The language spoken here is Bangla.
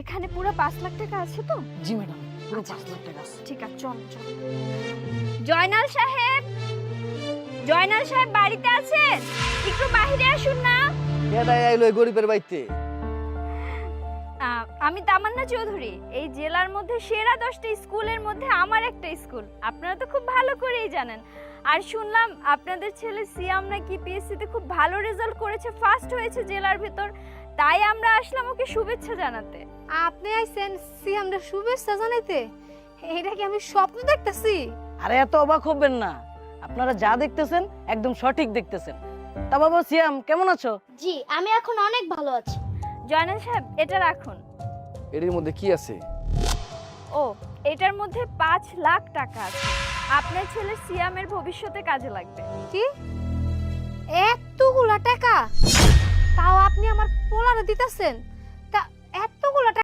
এখানে পুরো 5 লাখ টাকা আছে তো? জি ম্যাডাম, পুরো 5 লাখ টাকা আছে। ঠিক আছে, চল চল। জয়নাল সাহেব, জয়নাল সাহেব বাড়িতে আছেন? একটু বাইরে আসুন না। কেডাই আইলো এই গরিবের বাড়িতে? আমি তামান্না চৌধুরী। এই জেলার মধ্যে সেরা 10টা স্কুলের মধ্যে আমার একটা স্কুল, আপনারা তো খুব ভালো করেই জানেন। আর শুনলাম আপনাদের ছেলে সিয়াম নাকি পিএসসিতে খুব ভালো রেজাল্ট করেছে, ফার্স্ট হয়েছে জেলার ভিতর। তাই আমরা আসলাম ওকে শুভেচ্ছা জানাতে। আপনি আইছেন সিয়ামরে শুভেচ্ছা জানাইতে? এটা কি আমি স্বপ্ন দেখতেছি? আরে এত অবাক হবেন না, আপনারা যা দেখতেছেন একদম সঠিক দেখতেছেন। তা বাবা সিয়াম কেমন আছো? জি, আমি এখন অনেক ভালো আছি। জয়নাল সাহেব এটা রাখুন। এর মধ্যে কি আছে? ও, এটার মধ্যে 5 লাখ টাকা আছে, আপনার ছেলে সিয়ামের ভবিষ্যতে কাজে লাগবে। কি এতগুলা টাকা? তাও আপনি আমার পোলারে দিতেছেন?